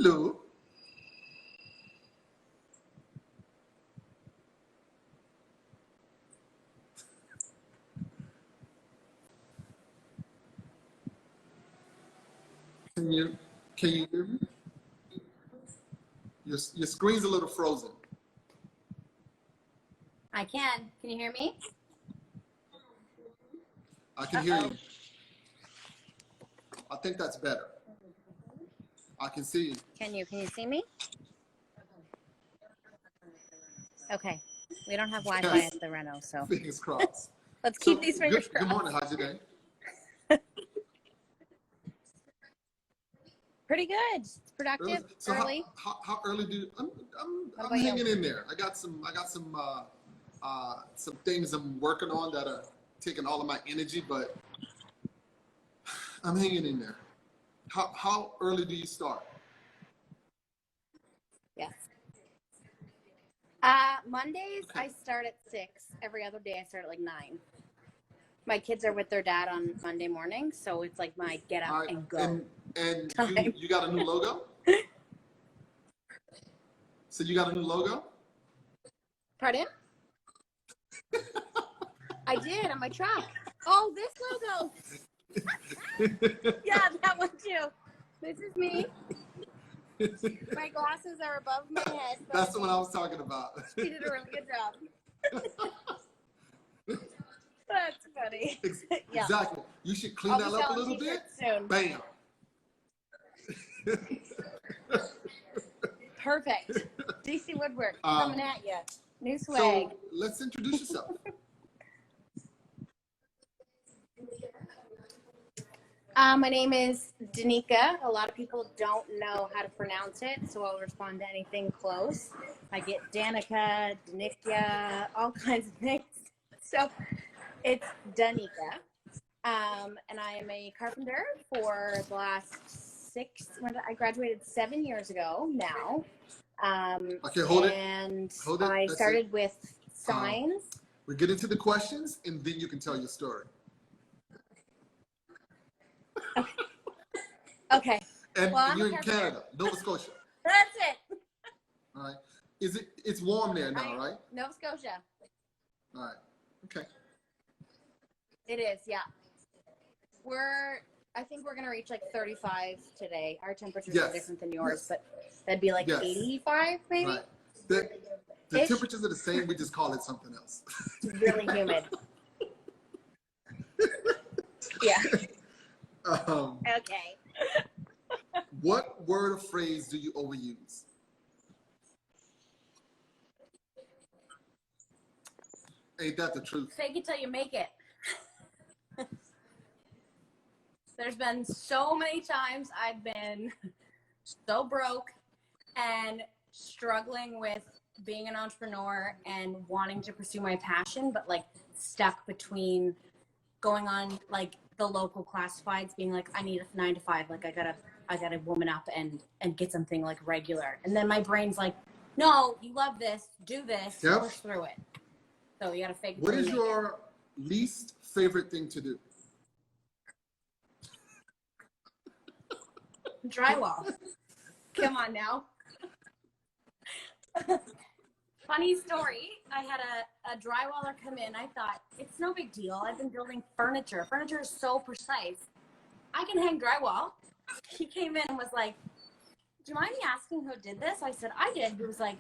Hello. Can you can you hear me? Your screen's a little frozen. I can. Can you hear me? I can hear you. I think that's better. I can see you. Can you see me? Okay. We don't have Wi-Fi Yes. at the Reno, so Fingers crossed. let's keep these fingers Good crossed. morning. How's your day? Pretty good. It's productive. So early. how early do you, I'm about hanging you? in there. I got some things I'm working on that are taking all of my energy, but I'm hanging in there. How early do you start? Yes. Mondays I start at 6. Every other day I start at like 9. My kids are with their dad on Monday morning, so it's like my get up and go. And time. you got a new logo? So you got a new logo? Pardon? I did on my truck. Oh, this logo. Yeah, that one too. This is me. My glasses are above my head. That's the one I was talking about. She did a really good job. That's funny. Yeah. Exactly. You should clean that up a little bit. Soon. Bam. Perfect. DC Woodwork coming at you. New swag. So let's introduce yourself. My name is Denika. A lot of people don't know how to pronounce it, so I'll respond to anything close. I get Danica, Denika, all kinds of things. So it's Denika. And I am a carpenter for the last 6. I graduated 7 years ago now. Okay, hold it. And Hold it. I That's started it. with signs. We get into the questions, and then you can tell your story. Okay. And Well, you're in Canada, Nova Scotia. That's it. All right. It's warm there now, right? Nova Scotia. All right. Okay. It is, yeah. I think we're gonna reach like 35 today. Our temperatures are different than yours, but that'd be like 85 maybe. Right. The temperatures are the same. We just call it something else. It's really humid. Yeah. Okay. What word or phrase do you overuse? Ain't that the truth? Fake it till you make it. There's been so many times I've been so broke and struggling with being an entrepreneur and wanting to pursue my passion, but like stuck between going on like the local classifieds, being like, I need a 9 to 5, like I gotta woman up and get something like regular. And then my brain's like, no, you love this, do this, push through it. So you gotta fake it. What is your least favorite thing to do? Drywall. Come on now. Funny story. I had a drywaller come in. I thought, it's no big deal. I've been building furniture. Furniture is so precise. I can hang drywall. He came in and was like, do you mind me asking who did this? I said, I did. He was like,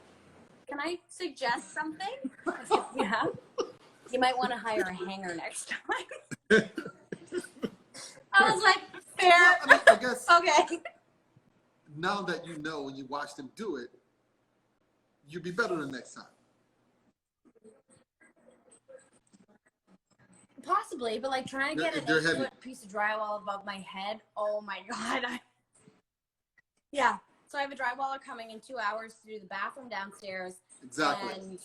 can I suggest something? I said, yeah. You might want to hire a hanger next time. I was like, fair. Well, I guess Okay. now that you know and you watched him do it, you'll be better the next time. Possibly, but like trying to get an 8-foot piece of drywall above my head. Oh my God. Yeah. So I have a drywaller coming in 2 hours to do the bathroom downstairs. Exactly. And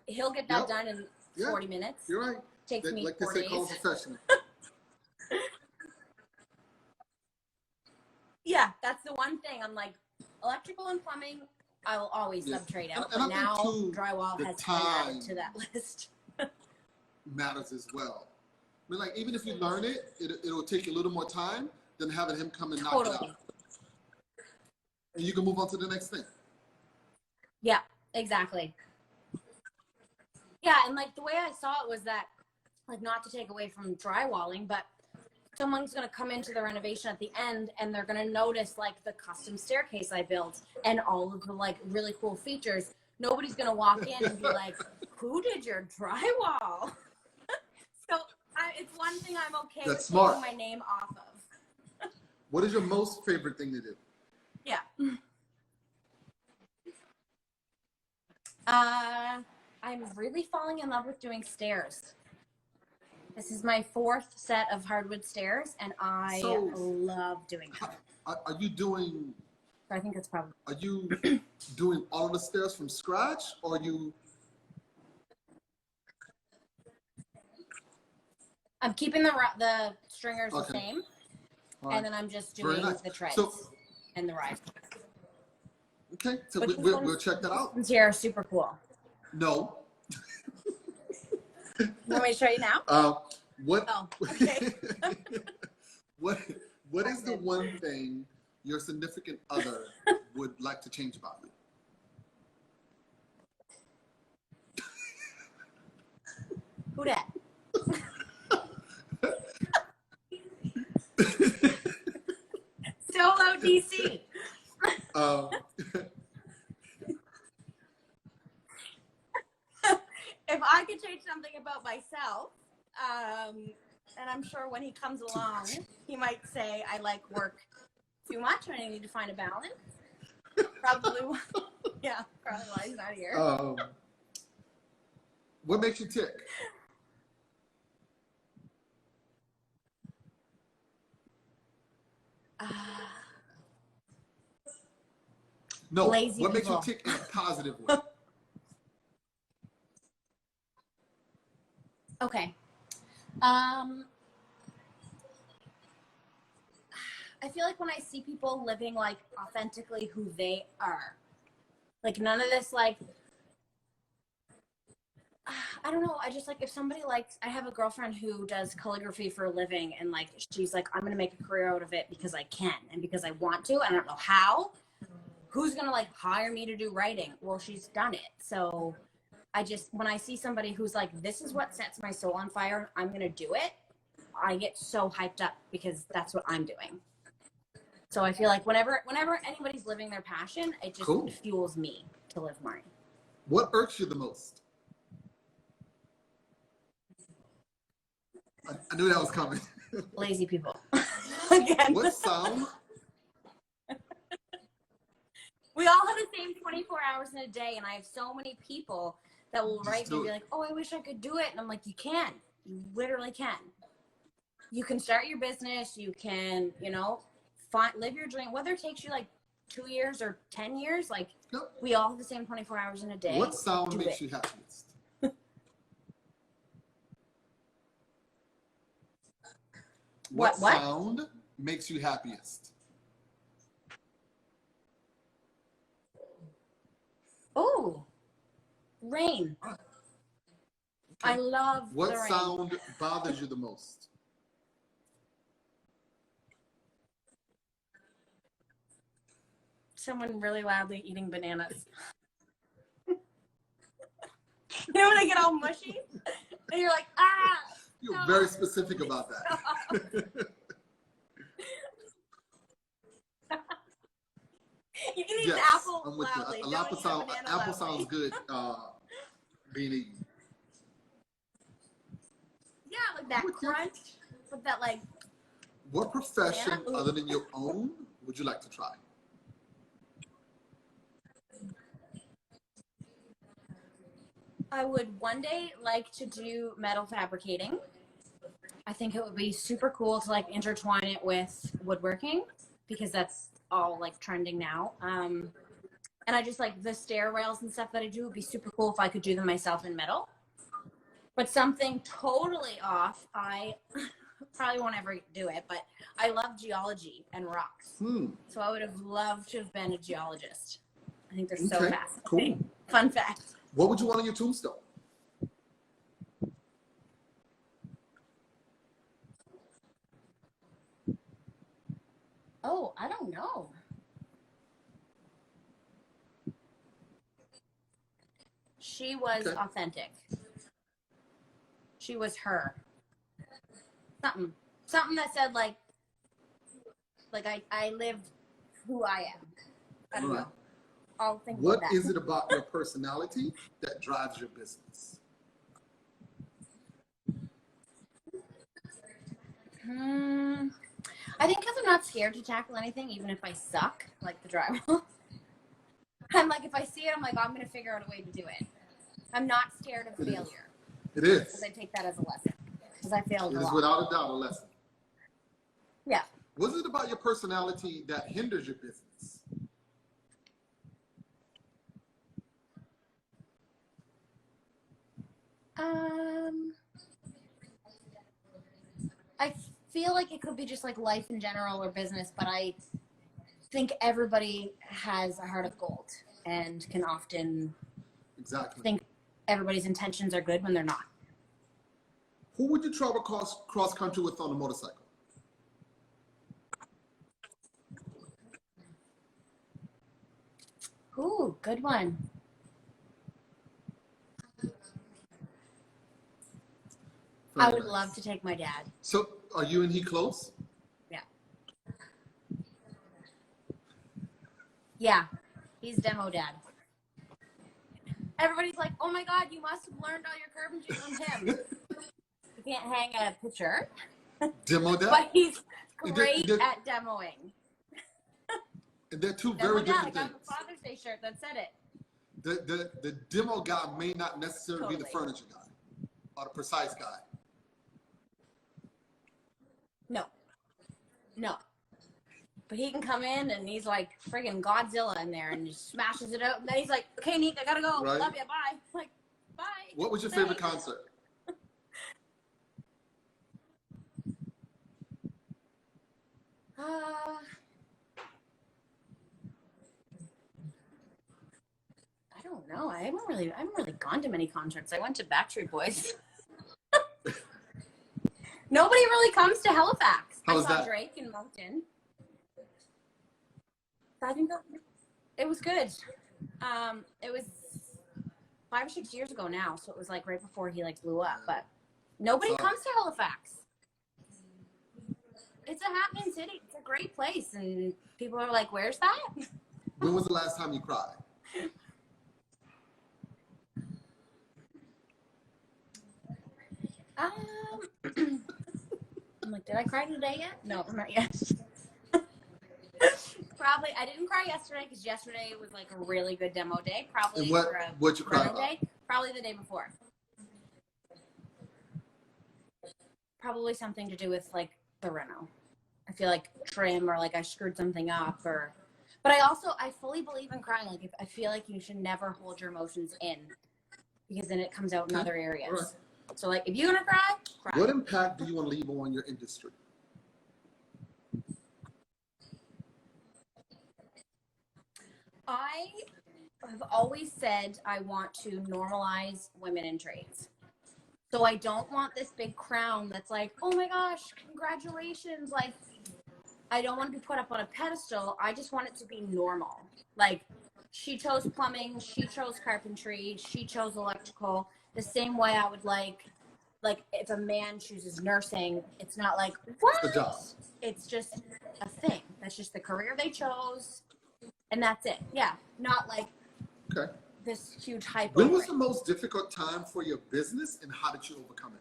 he'll get that done in 40 minutes. You're right. Takes me like 4 they say, days. call a professional. Yeah, that's the one thing. I'm like, electrical and plumbing, I will always sub-trade out. And but I now think too, drywall the has been time added to that list. matters as well. I mean, like, even if you learn it, it'll take you a little more time than having him come and knock it out. and you can move on to the next thing. Yeah, exactly. Yeah, and like the way I saw it was that, like, not to take away from drywalling, but someone's going to come into the renovation at the end and they're going to notice like the custom staircase I built and all of the like really cool features. Nobody's going to walk in and be like, who did your drywall? So it's one thing I'm okay That's with smart. taking my name off of. What is your most favorite thing to do? Yeah. I'm really falling in love with doing stairs. This is my 4th set of hardwood stairs, and I love doing them. Are you doing? I think it's probably. Are you doing all of the stairs from scratch, or are you? I'm keeping the stringers the same, right. And then I'm just doing the treads and the rise. Okay, so we'll check that out. These here are super cool. No. You want me to show you now? What? Oh, okay. What is the one thing your significant other would like to change about you? Who dat? Solo DC. If I could change something about myself, and I'm sure when he comes along, he might say I like work too much and I need to find a balance. Probably why he's not here. What makes you tick? No, lazy what people. makes you tick in a positive way? Okay. I feel like when I see people living like authentically who they are, like none of this like, I don't know. I just like if somebody likes, I have a girlfriend who does calligraphy for a living and like she's like, I'm gonna make a career out of it because I can and because I want to. I don't know how. Who's gonna like hire me to do writing? Well, she's done it. So when I see somebody who's like, this is what sets my soul on fire, I'm gonna do it, I get so hyped up because that's what I'm doing. So I feel like whenever anybody's living their passion, it just fuels me to live mine. What irks you the most? I knew that was coming. Lazy people. Again. What sound? We all have the same 24 hours in a day, and I have so many people that will write me and be like, oh, I wish I could do it. And I'm like, you can. You literally can. You can start your business. You can, live your dream. Whether it takes you like 2 years or 10 years, like we all have the same 24 hours in a day. What sound makes you happiest? What sound makes you happiest? Oh, rain. Okay. I love the rain. What sound bothers you the most? Someone really loudly eating bananas. You know when they get all mushy? And you're like, ah! You're very specific about that. You can eat an apple loudly. Apple sounds good being eaten. Yeah, like that crunch with that like. What profession other than your own would you like to try? I would one day like to do metal fabricating. I think it would be super cool to like intertwine it with woodworking because that's all like trending now. And I just like the stair rails and stuff that I do would be super cool if I could do them myself in metal. But something totally off, I probably won't ever do it, but I love geology and rocks. So I would have loved to have been a geologist. I think they're so fascinating. Cool. Fun fact. What would you want on your tombstone? Oh, I don't know. She was Okay. authentic. She was her. Something that said like I lived who I am. I don't know. I'll think What about that. is it about your personality that drives your business? I think because I'm not scared to tackle anything, even if I suck, like the drywall. I'm like, if I see it, I'm like, oh, I'm going to figure out a way to do it. I'm not scared of failure. It is. Because I take that as a lesson. Because I failed a It is lot. without a doubt a lesson. Yeah. What is it about your personality that hinders your business? I feel like it could be just like life in general or business, but I think everybody has a heart of gold and can often think everybody's intentions are good when they're not. Who would you travel cross country with on a motorcycle? Ooh, good one. I would love to take my dad. So, are you and he close? Yeah. Yeah, he's demo dad. Everybody's like, oh my God, you must have learned all your carpentry from him. You can't hang a picture. Demo dad? But he's great at demoing. And they're two very different things. I got the Father's Day shirt that said it. The demo guy may not necessarily be the furniture guy or the precise guy. No. But he can come in and he's like friggin' Godzilla in there and just smashes it out. And then he's like, okay, Nick, I gotta go. Right. Love you. Bye. Like, bye. What was your favorite concert? I don't know. I haven't really gone to many concerts. I went to Backstreet Boys. Nobody really comes to Halifax. How was I saw that? Drake in Moncton. I think it was good. It was 5 or 6 years ago now, so it was like right before he like blew up. But nobody comes to Halifax. It's a happening city. It's a great place, and people are like, "Where's that?" When was the last time you cried? I'm like, did I cry today yet? No, not yet. Probably, I didn't cry yesterday because yesterday was like a really good demo day. Probably And what'd you cry about? Day. Probably the day before. Probably something to do with like the reno. I feel like trim or like I screwed something up but I fully believe in crying. Like I feel like you should never hold your emotions in because then it comes out in other areas. Right. So like if you're gonna cry. What impact do you want to leave on your industry? I have always said I want to normalize women in trades. So I don't want this big crown that's like, oh my gosh, congratulations. Like, I don't want to be put up on a pedestal. I just want it to be normal. Like, she chose plumbing, she chose carpentry, she chose electrical. The same way I would like if a man chooses nursing, it's not like, what? It's a job. It's just a thing. That's just the career they chose. And that's it. Yeah. Not like this huge hype. When was the most difficult time for your business and how did you overcome it?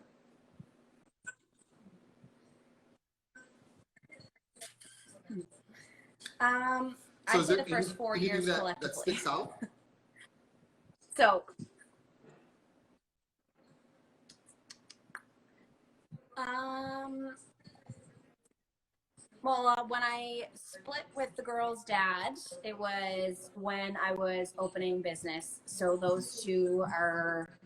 I'd say the first 4 years collectively. That sticks out? So, well, when I split with the girl's dad, it was when I was opening business. So those two are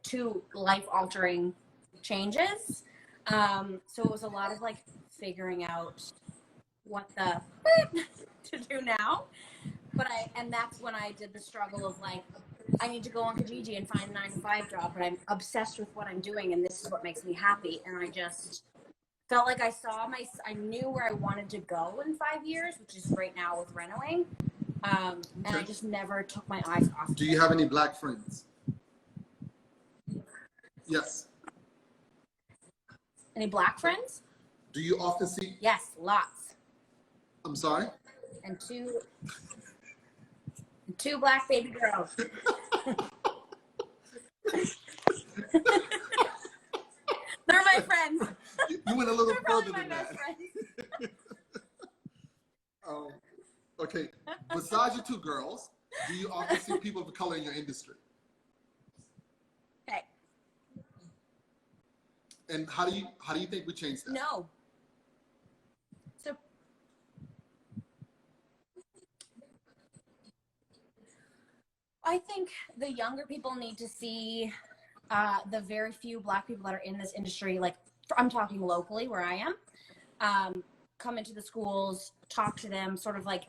two life-altering changes. So it was a lot of like figuring out what to do now. And that's when I did the struggle of like, I need to go on Kijiji and find a 9-to-5 job, but I'm obsessed with what I'm doing and this is what makes me happy. And I just felt like I knew where I wanted to go in 5 years, which is right now with renoing. And I just never took my eyes off of Do you it. have any black friends? Yes. Any black friends? Do you often see? Yes, lots. I'm sorry? And two black baby girls. They're my friends. You went a little They're probably further my than best that. friends. Okay. Besides your two girls, do you often see people of color in your industry? Okay. And how do you think we change that? No. So I think the younger people need to see the very few black people that are in this industry, like I'm talking locally where I am, come into the schools, talk to them, sort of like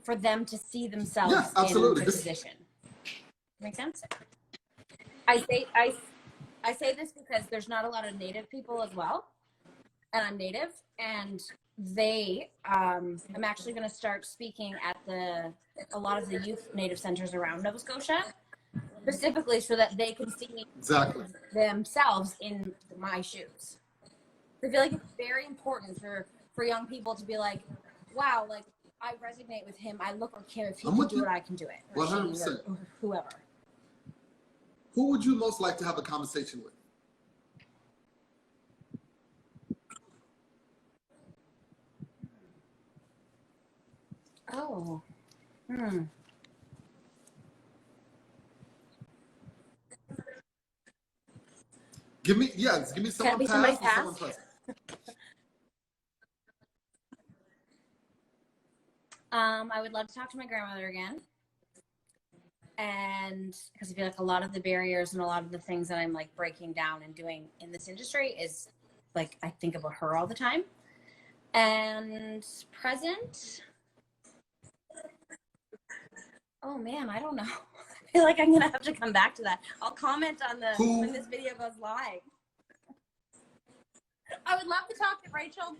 for them to see themselves Yes, in absolutely. the position. Make sense? I say this because there's not a lot of Native people as well, and I'm Native, and I'm actually going to start speaking at a lot of the youth Native centers around Nova Scotia, specifically so that they can see Exactly. themselves in my shoes. I feel like it's very important for young people to be like, wow, like I resonate with him. I look like him. If he can do it, I can do it. Or 100%. or whoever. Who would you most like to have a conversation with? Oh. Give me someone be past somebody and someone past? present. I would love to talk to my grandmother again. And because I feel like a lot of the barriers and a lot of the things that I'm like breaking down and doing in this industry is like, I think about her all the time. And present, oh man, I don't know. I feel like I'm going to have to come back to that. I'll comment on when this video goes live. I would love to talk to Rachel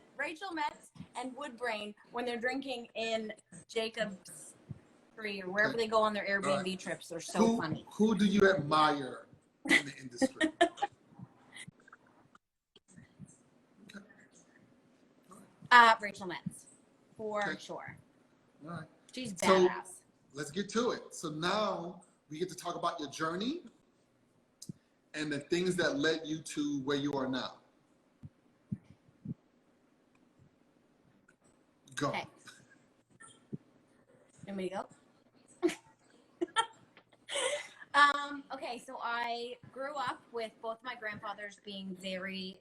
Metz and Woodbrain when they're drinking in Jacob's Tree or wherever they go on their Airbnb trips. They're so funny. Who do you admire in the industry? Rachel Metz, for sure. All right. She's So badass. let's get to it. So now we get to talk about your journey and the things that led you to where you are now. Go. Okay. Want me to go? Okay, so I grew up with both my grandfathers being very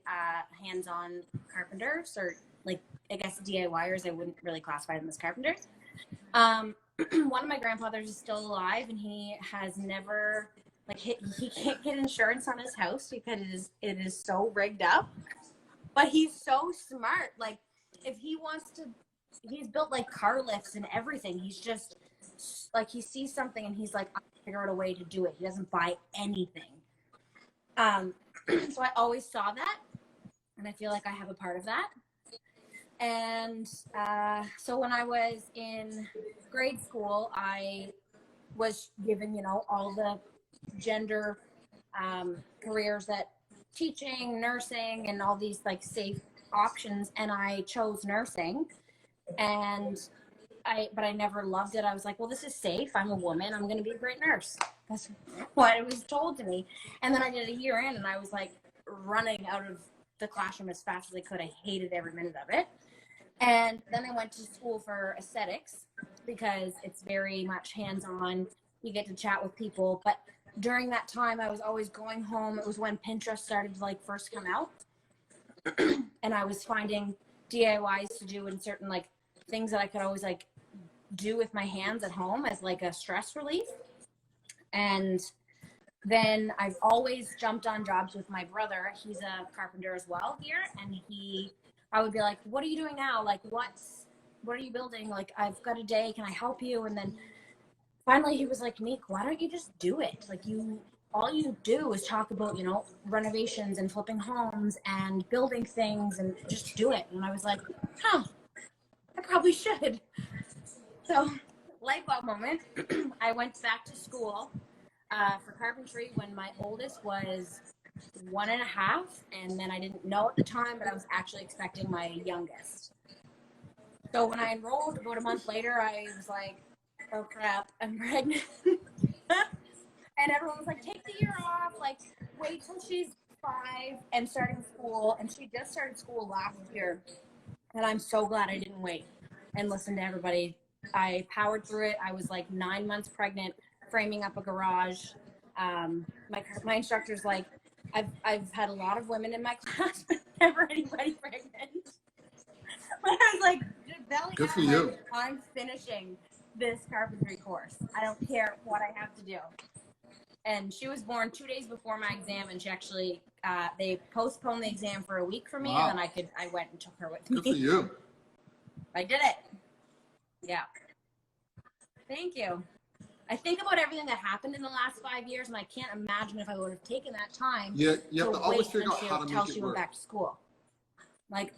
hands-on carpenters, or like I guess DIYers. I wouldn't really classify them as carpenters. One of my grandfathers is still alive, and he has never he can't get insurance on his house because it is so rigged up. But he's so smart. Like if he wants to, he's built like car lifts and everything. He's just like he sees something and he's like, I'll figure out a way to do it. He doesn't buy anything. So I always saw that, and I feel like I have a part of that. And so when I was in grade school, I was given, all the gender careers that teaching, nursing, and all these like safe options, and I chose nursing. And but I never loved it. I was like, well, this is safe. I'm a woman. I'm going to be a great nurse. That's what it was told to me. And then I did a year in, and I was like running out of the classroom as fast as I could. I hated every minute of it. And then I went to school for aesthetics because it's very much hands-on. You get to chat with people. But during that time, I was always going home. It was when Pinterest started to like first come out. And I was finding DIYs to do in certain like things that I could always like do with my hands at home as like a stress relief. And then I've always jumped on jobs with my brother. He's a carpenter as well here. And I would be like, what are you doing now? Like, what are you building? Like, I've got a day. Can I help you? And then finally he was like, Meek, why don't you just do it? Like all you do is talk about, renovations and flipping homes and building things and just do it. And I was like, I probably should. So light bulb moment. I went back to school for carpentry when my oldest was 1.5, and then I didn't know at the time, but I was actually expecting my youngest. So when I enrolled about a month later, I was like, oh crap, I'm pregnant. And everyone was like, take the year off, like wait till she's 5 and starting school. And she just started school last year. And I'm so glad I didn't wait and listen to everybody. I powered through it. I was like 9 months pregnant, framing up a garage. My instructor's like, I've had a lot of women in my class, but never anybody pregnant. But I was like, belly Good for out, you. like, I'm finishing this carpentry course. I don't care what I have to do. And she was born 2 days before my exam, and she actually they postponed the exam for a week for me, Wow. and then I went and took her with me. Good for you. I did it. Yeah. Thank you. I think about everything that happened in the last 5 years, and I can't imagine if I would have taken that time. Yeah, you have to always wait figure out how to until make she it went work. back to school. Like,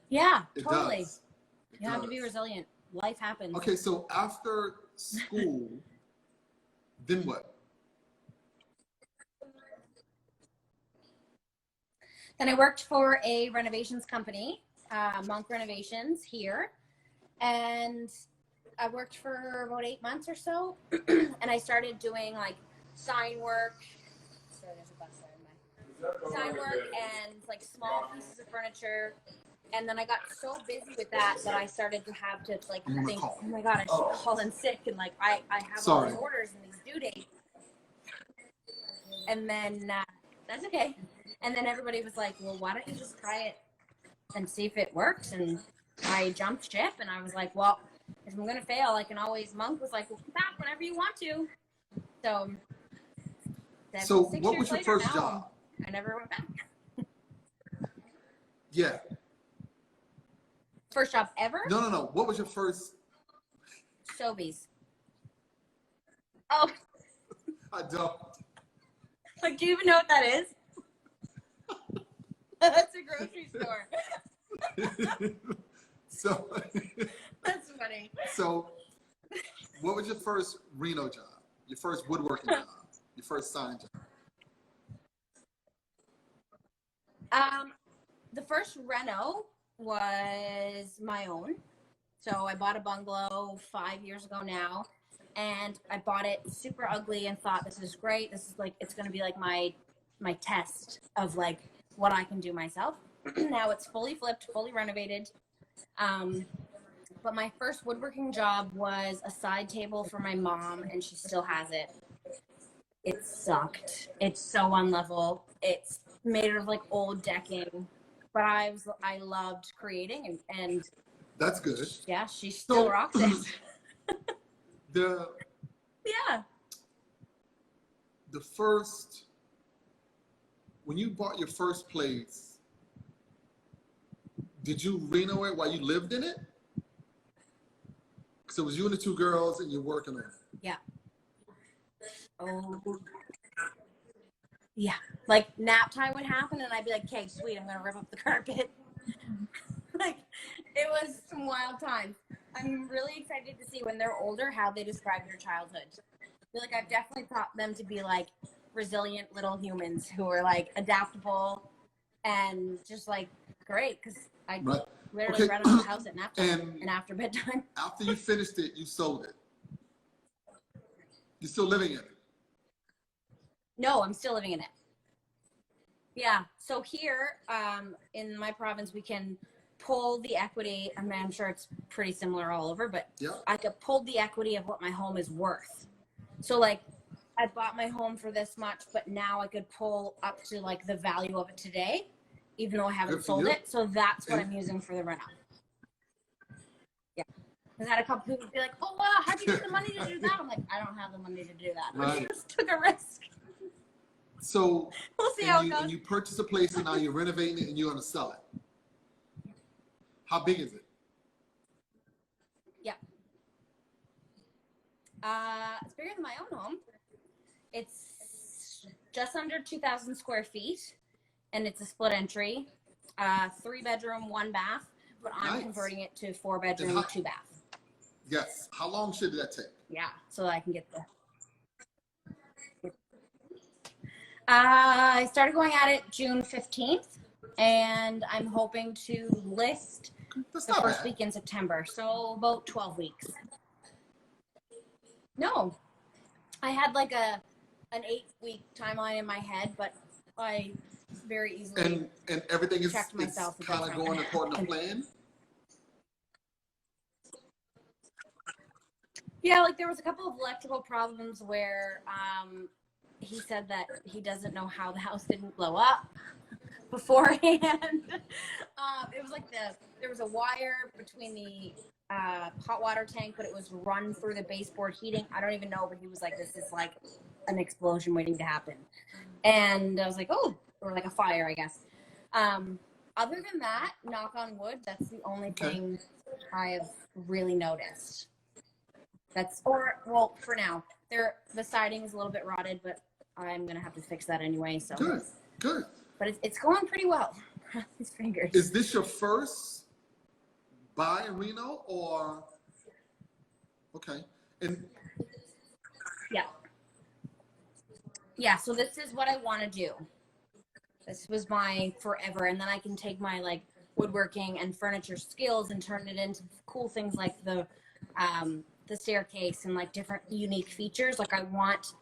yeah, It totally. does. You have to be resilient. Life happens. Okay, so after school, then what? Then I worked for a renovations company, Monk Renovations here, and I worked for about 8 months or so, and I started doing like sign work. Sorry, there's a bus there in my sign work and like small pieces of furniture. And then I got so busy with that I started to have to like think, oh my god, I should call in sick, and like I have all these orders and these due dates. And then that's okay. And then everybody was like, well, why don't you just try it and see if it works? And I jumped ship, and I was like, well, if I'm going to fail, I can always, Monk was like, well, come back whenever you want to. So what was your first job? I never went back. Yeah. First job ever? No. What was your first? Sobeys. Oh. I don't. Like, do you even know what that is? That's a grocery store. So. That's funny. So, what was your first Reno job? Your first woodworking job? Your first sign job? The first reno was my own. So I bought a bungalow 5 years ago now, and I bought it super ugly and thought, this is great. This is like, it's going to be like my test of like what I can do myself. Now it's fully flipped, fully renovated. But my first woodworking job was a side table for my mom, and she still has it. It sucked. It's so unlevel. It's made out of like old decking. But I loved creating, and that's good. Yeah, she still rocks it. The first, when you bought your first place, did you reno it while you lived in it? So it was you and the two girls, and you're working on it. Yeah. Oh. Yeah. Like nap time would happen, and I'd be like, okay, sweet, I'm going to rip up the carpet. Like, it was some wild times. I'm really excited to see when they're older how they describe their childhood. I feel like I've definitely taught them to be like resilient little humans who are like adaptable and just like great, because I literally ran out of the house at nap time and after bedtime. After you finished it, you sold it. You're still living in it? No, I'm still living in it. Yeah. So here in my province, we can pull the equity. I mean, I'm sure it's pretty similar all over, but I could pull the equity of what my home is worth. So like, I bought my home for this much, but now I could pull up to like the value of it today, even though I haven't sold it. So that's what I'm using for the reno. Yeah. Because I had a couple people be like, oh, wow, how'd you get the money to do that? I'm like, I don't have the money to do that. I just took a risk. So we'll see how it goes. And you purchase a place, and now you're renovating it, and you're going to sell it. How big is it? Yeah. It's bigger than my own home. It's just under 2,000 square feet, and it's a split entry, 3 bedroom, 1 bath, but I'm converting it to 4 bedroom, 2 bath. Yes. How long should that take? Yeah, so I can get the. I started going at it June 15th, and I'm hoping to list That's the not first bad. week in September, so about 12 weeks. No, I had like an 8-week timeline in my head, but I very easily And everything is checked myself. kind of going according to plan. Yeah, like there was a couple of electrical problems where he said that he doesn't know how the house didn't blow up beforehand. It was like there was a wire between the hot water tank, but it was run through the baseboard heating. I don't even know, but he was like, this is like an explosion waiting to happen. And I was like, oh, or like a fire, I guess. Other than that, knock on wood, that's the only thing I've really noticed. For now. The siding is a little bit rotted, but I'm gonna have to fix that anyway. So Good. But it's going pretty well. His fingers. Is this your first buy in Reno, or okay? And yeah. So this is what I want to do. This was my forever, and then I can take my like woodworking and furniture skills and turn it into cool things like the staircase and like different unique features. Like I want,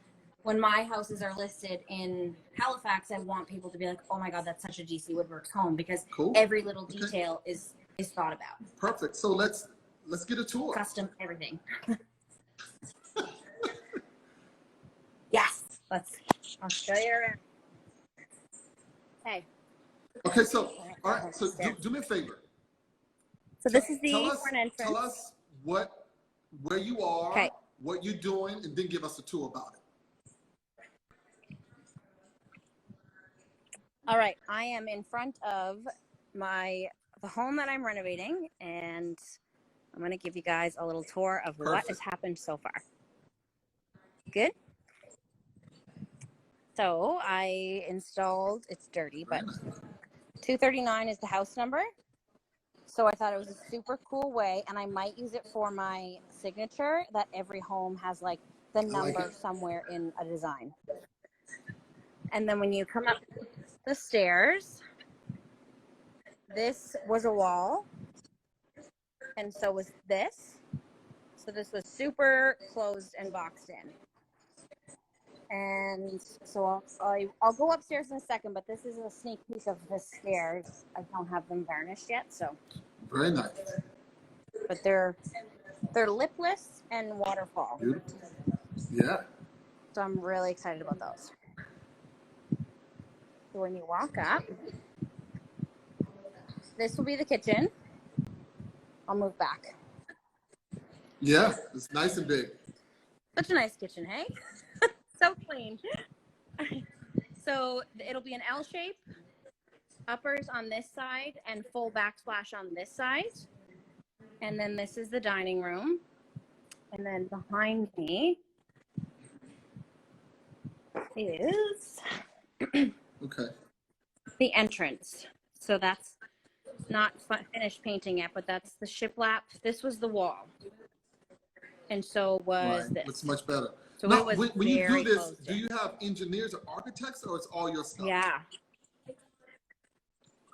when my houses are listed in Halifax, I want people to be like, oh my God, that's such a GC Woodworks home, because every little detail is thought about. Perfect. So let's get a tour. Custom everything. Yes. I'll show you around. Hey. Okay, so all right, so do me a favor. So this is the front entrance. Tell us where you are, what you're doing, and then give us a tour about it. All right, I am in front of the home that I'm renovating, and I'm going to give you guys a little tour of what has happened so far. Good. So I installed, it's dirty, but 239 is the house number. So I thought it was a super cool way, and I might use it for my signature, that every home has like the number somewhere in a design. And then when you come up the stairs, this was a wall, and so was this. So this was super closed and boxed in. And so I'll go upstairs in a second, but this is a sneak peek of the stairs. I don't have them varnished yet, so. Very nice. But they're lipless and waterfall. Beautiful. Yeah. So I'm really excited about those. So when you walk up, this will be the kitchen. I'll move back. Yeah, it's nice and big. Such a nice kitchen, hey? So clean. So it'll be an L shape, uppers on this side and full backsplash on this side. And then this is the dining room. And then behind me is the entrance. So that's not finished painting yet, but that's the shiplap. This was the wall. And so was this. Looks much better. So now, it was when you do this, do you have engineers or architects, or it's all your stuff? Yeah.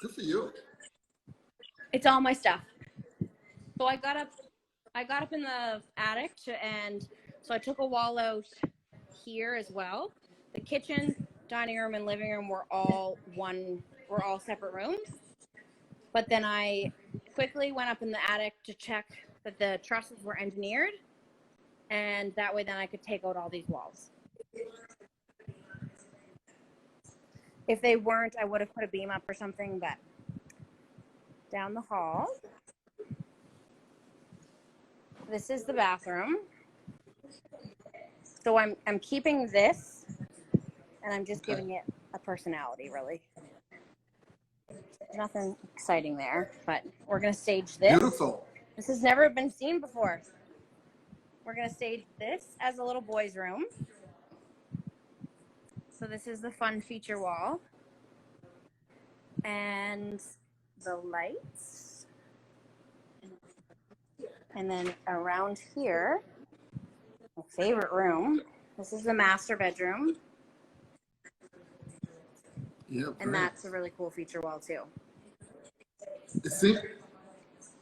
Good for you. It's all my stuff. So I got up in the attic and so I took a wall out here as well. The kitchen, dining room, and living room were all separate rooms. But then I quickly went up in the attic to check that the trusses were engineered, and that way then I could take out all these walls. If they weren't, I would have put a beam up or something, but down the hall. This is the bathroom. So I'm keeping this, and I'm just giving it a personality, really. Nothing exciting there, but we're going to stage this. Beautiful. This has never been seen before. We're going to stage this as a little boy's room. So this is the fun feature wall. And the lights. And then around here, my favorite room. This is the master bedroom. Yeah, And that's a really cool feature wall too. It seems,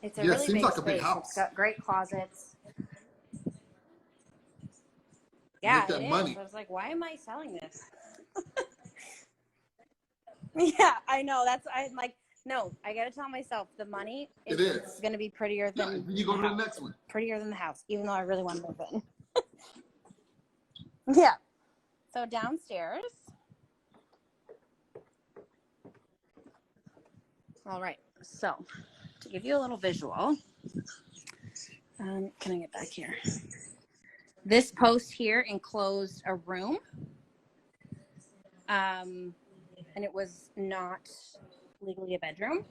It's a yeah, it really seems big like a space. big house. It's got great closets. Yeah, Make that it money. is. I was like, why am I selling this? Yeah, I know. I'm like, no, I got to tell myself the money is going to be prettier than you go to the next one. Prettier than the house, even though I really want to move in. Yeah. So downstairs. All right. So to give you a little visual, can I get back here? This post here enclosed a room. And it was not legally a bedroom.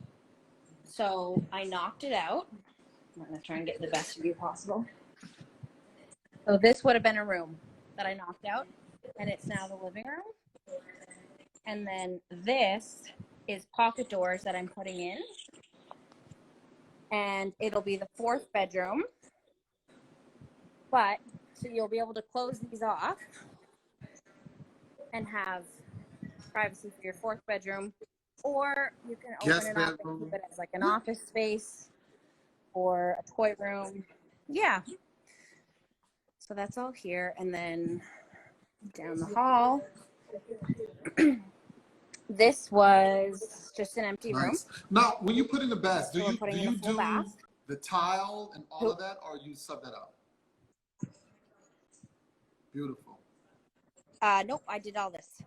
So I knocked it out. I'm going to try and get the best view possible. So this would have been a room that I knocked out, and it's now the living room. And then this is pocket doors that I'm putting in. And it'll be the fourth bedroom. But, so you'll be able to close these off and have privacy for your fourth bedroom. Or you can open it up and keep it as like an office space or a toy room. Yeah. So that's all here. And then down the hall, this was just an empty room. Now, when you put in the bath, do you do bath. the tile and all of that, or you sub that out? Beautiful. Nope, I did all this.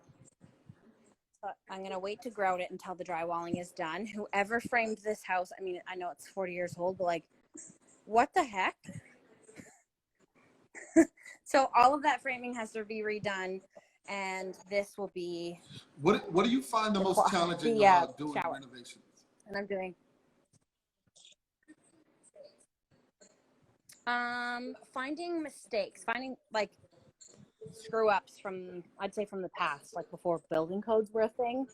So I'm going to wait to grout it until the drywalling is done. Whoever framed this house, I mean, I know it's 40 years old, but like, what the heck? So all of that framing has to be redone, and this will be. What do you find the most challenging about doing renovations? And I'm doing. Finding mistakes, finding like screw ups from, I'd say from the past, like before building codes were a thing.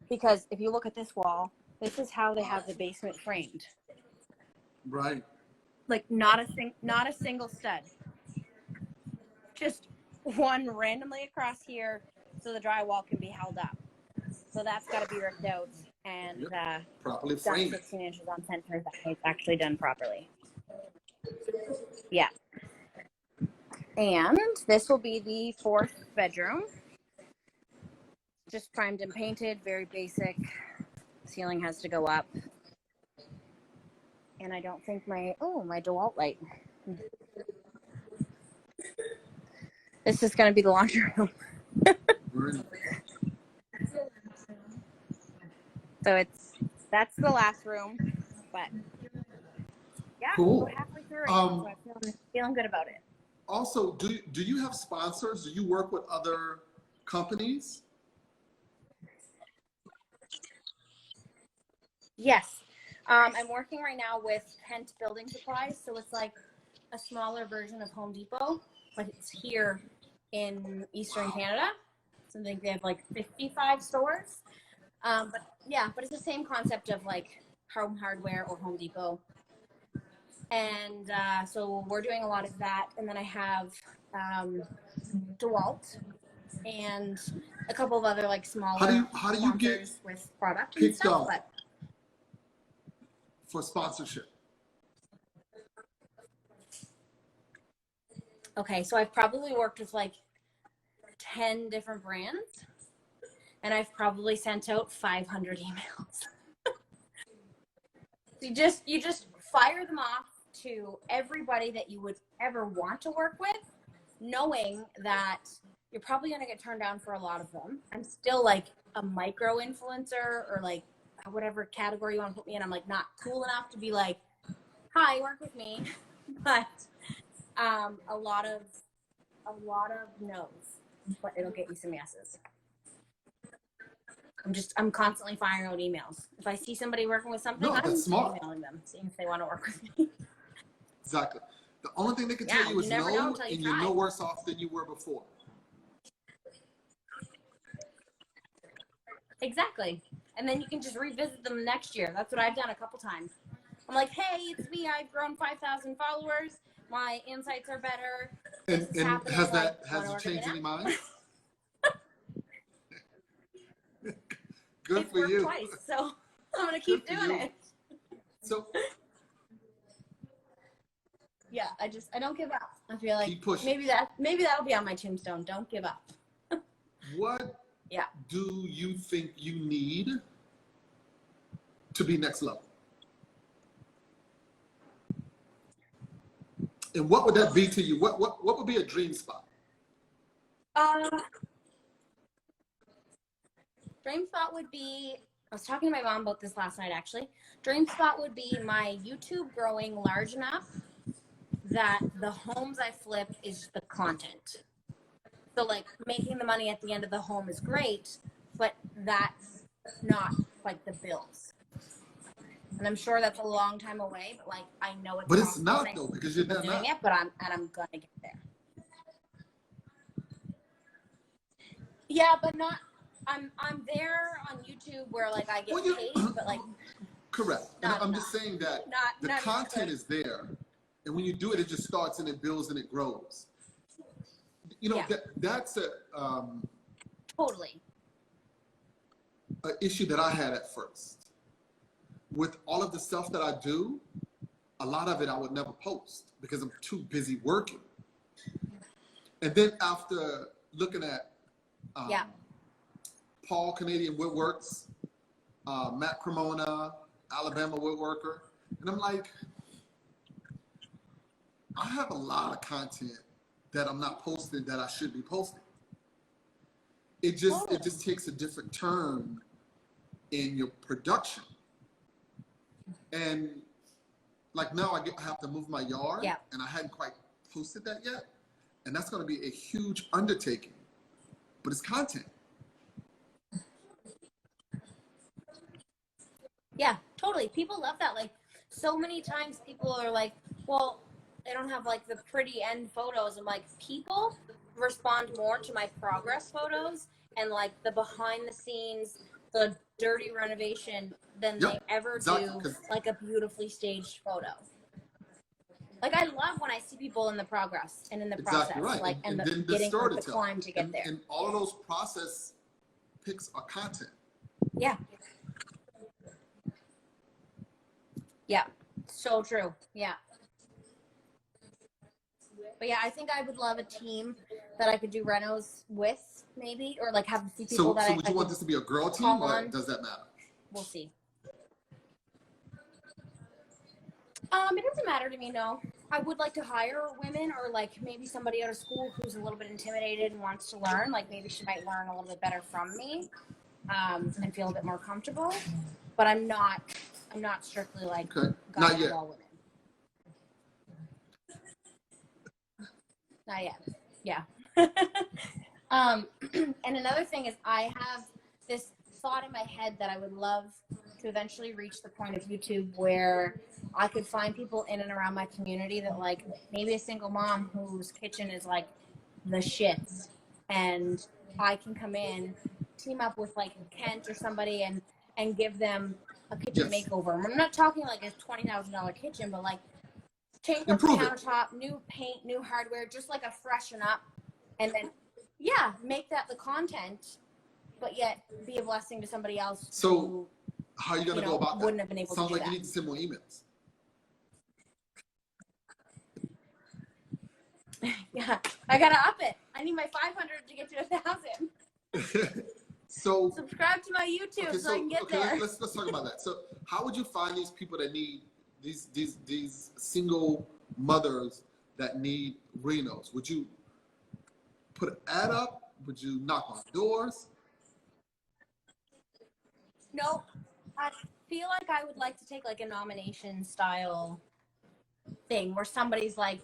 Because if you look at this wall, this is how they have the basement framed. Right. Like not a single stud. Just one randomly across here so the drywall can be held up. So that's got to be ripped out and properly done framed. 16 inches on center. It's actually done properly. Yeah. And this will be the fourth bedroom. Just primed and painted, very basic. Ceiling has to go up. And I don't think my DeWalt light. This is going to be the laundry room. So that's the last room, but yeah, cool. we're halfway through right now, so I'm feeling good about it. Also, do you have sponsors? Do you work with other companies? Yes. I'm working right now with Kent Building Supplies, so it's like a smaller version of Home Depot, but it's here in Eastern Canada. So I think they have like 55 stores. But it's the same concept of like home hardware or Home Depot. And so we're doing a lot of that. And then I have DeWalt and a couple of other like smaller how do you get with product and stuff. But for sponsorship? Okay, so I've probably worked with like 10 different brands, and I've probably sent out 500 emails. You just fire them off to everybody that you would ever want to work with, knowing that you're probably going to get turned down for a lot of them. I'm still like a micro influencer or like whatever category you want to put me in. I'm like not cool enough to be like, hi, work with me. But a lot of no's, but it'll get you some yeses. I'm constantly firing out emails. If I see somebody working with something, I'm emailing them, seeing if they want to work with me. Exactly. The only thing they can tell you is no, and you're no worse off than you were before. Exactly. And then you can just revisit them next year. That's what I've done a couple times. I'm like, hey, it's me. I've grown 5,000 followers. My insights are better. And has that Wanna has you work with changed me any now? minds? Good It's for worked you. twice, so I'm gonna Good keep for doing you. it. So Yeah, I don't give up. I feel like keep pushing. maybe that'll be on my tombstone. Don't give up. What Yeah. do you think you need to be next level? And what would that be to you? What would be a dream spot? Dream spot would be, I was talking to my mom about this last night actually. Dream spot would be my YouTube growing large enough that the homes I flip is the content. So like making the money at the end of the home is great, but that's not like the bills. And I'm sure that's a long time away, but like I know it's But it's possible, not and I though, see because you're people not. doing it, but I'm gonna get there. Yeah, but not. I'm there on YouTube where like I get Well, you paid, but like correct. And not I'm enough. just saying that the Not content even is there, and when you do it, it just starts and it builds and it grows. You know, Yeah. that's Totally. an issue that I had at first. With all of the stuff that I do, a lot of it I would never post because I'm too busy working. And then after looking at Yeah. Paul Canadian Woodworks, Matt Cremona, Alabama Woodworker, and I'm like, I have a lot of content that I'm not posting that I should be posting. It just takes a different turn in your production. And like now I have to move my yard, Yeah. and I hadn't quite posted that yet. And that's going to be a huge undertaking, but it's content. Yeah, totally. People love that. Like so many times people are like, well, they don't have like the pretty end photos. I'm like, people respond more to my progress photos and like the behind the scenes, the dirty renovation than they ever do like a beautifully staged photo. Like I love when I see people in the progress and in the process, right. like and the then getting story the to tell. climb to get there. And all of those process pics are content. Yeah. Yeah. So true. Yeah. But yeah, I think I would love a team that I could do renos with, maybe, or like have a few people that so I would you want this to be a girl team, or does that matter? We'll see. It doesn't matter to me, no. I would like to hire women or like maybe somebody out of school who's a little bit intimidated and wants to learn. Like maybe she might learn a little bit better from me, and feel a bit more comfortable. But I'm not strictly like Not yet. all women. Not yet. Yeah. And another thing is I have this thought in my head that I would love to eventually reach the point of YouTube where I could find people in and around my community that like maybe a single mom whose kitchen is like the shits, and I can come in, team up with like Kent or somebody and give them a kitchen makeover. And I'm not talking like a $20,000 kitchen, but like change up the countertop, new paint, new hardware, just like a freshen up, and then make that the content, but yet be a blessing to somebody else. So how are you going to go about that? Wouldn't have been able to do that. Sounds like you need to send more emails. Yeah, I gotta up it. I need my 500 to get to 1,000. So subscribe to my YouTube so I can get there. Let's talk about that. So how would you find these people that need these single mothers that need renos? Would you put an ad up? Would you knock on doors? No, I feel like I would like to take like a nomination style thing where somebody's like,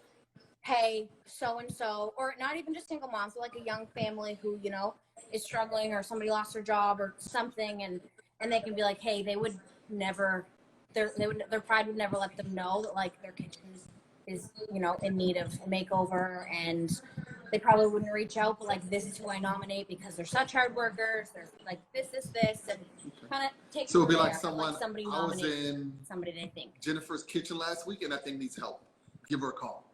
hey, so-and-so, or not even just single moms, but like a young family who, is struggling, or somebody lost their job or something, and they can be like, hey, they would never, their pride would never let them know that like their kitchen is in need of a makeover, and they probably wouldn't reach out, but like, this is who I nominate because they're such hard workers. They're like this, and kind of take. So it'd be from like there. someone, somebody I was nominate in somebody they think. Jennifer's kitchen last week and that thing needs help. Give her a call.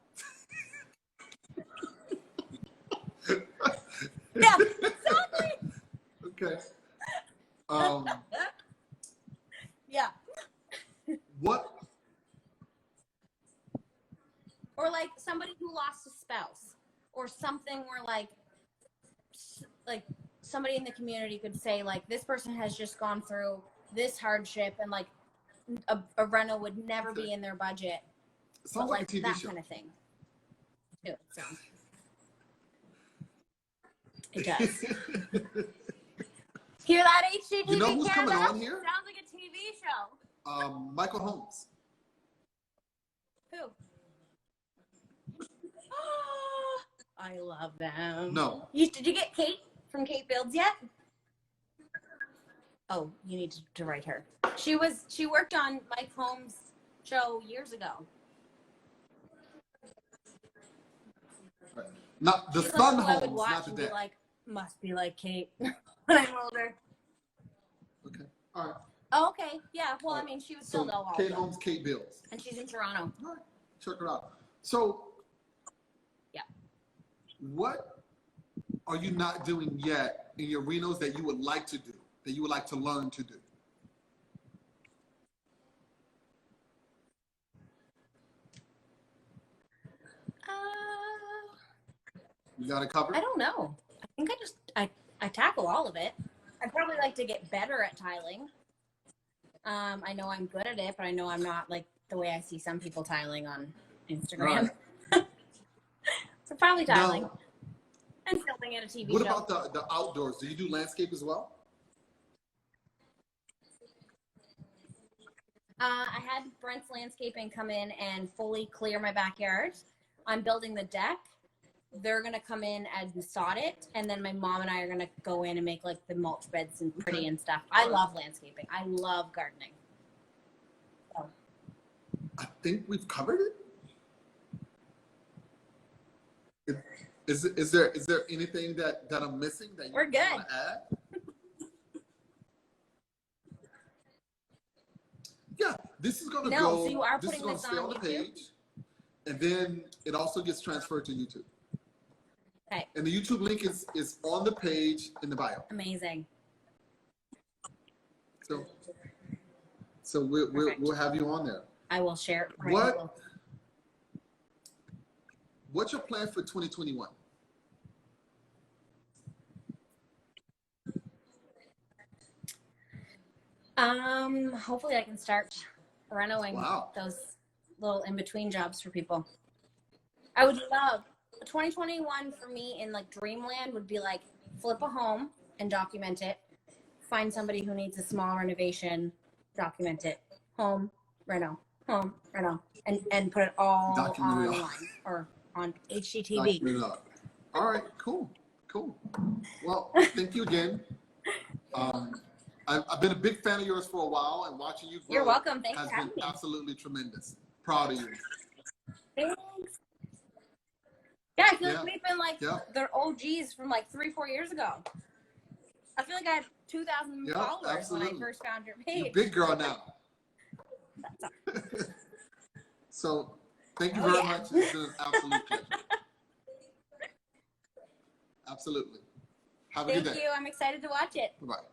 Yeah, exactly. Okay. Yeah. What? Or like somebody who lost a spouse, or something where like somebody in the community could say like, this person has just gone through this hardship, and like a reno would never be in their budget. Sounds but like a TV that show. kind of thing. So it does. Hear that, HGTV? You know who's Canada? coming on here? Sounds like a TV show. Michael Holmes. Who? I love them. No. Did you get Kate from Kate Builds yet? Oh, you need to write her. She worked on Mike Holmes' show years ago. Not the She's Sun like, I would Holmes, watch not the and be dad. like, must be like Kate when I'm older. Okay. All right. Oh, okay. Yeah. Well, I mean, she would still So know all Kate of them. Holmes, Kate Bills. And she's in Toronto. All right. Check her out. So. Yeah. What are you not doing yet in your renos that you would like to do, that you would like to learn to do? You got it covered? I don't know. I think I tackle all of it. I'd probably like to get better at tiling. I know I'm good at it, but I know I'm not like the way I see some people tiling on Instagram. Right. So probably tiling. Now, And filming at a TV what show. about the outdoors? Do you do landscape as well? I had Brent's Landscaping come in and fully clear my backyard. I'm building the deck. They're going to come in and sod it. And then my mom and I are going to go in and make like the mulch beds and pretty and stuff. I love landscaping. I love gardening. So. I think we've covered it. Is there anything that I'm missing that you We're good. want to add? Yeah, this is going to go. So you are this is putting going to this stay on on the YouTube? page, and then it also gets transferred to YouTube. Okay. And the YouTube link is on the page in the bio. Amazing. So we'll have you on there. I will share it. Right. What's your plan for 2021? Hopefully I can start renoing Wow. those little in-between jobs for people. I would love 2021 for me in like dreamland would be like flip a home and document it, find somebody who needs a small renovation, document it, home reno, and put it all Document it all. online or on HGTV. Document it up. All right, cool. Well, thank you again. I've been a big fan of yours for a while, and watching you grow You're welcome. Thanks has for having been me. absolutely tremendous. Proud of you. Thanks. Yeah, I feel Yeah. like we've been like the OGs from like 3-4 years ago. I feel like I had 2,000 Yeah, followers absolutely. when I first found your You're a page. big girl now. So, thank you very much. It's been an absolute pleasure. Absolutely. Have a good day. Thank you. I'm excited to watch it. Bye-bye.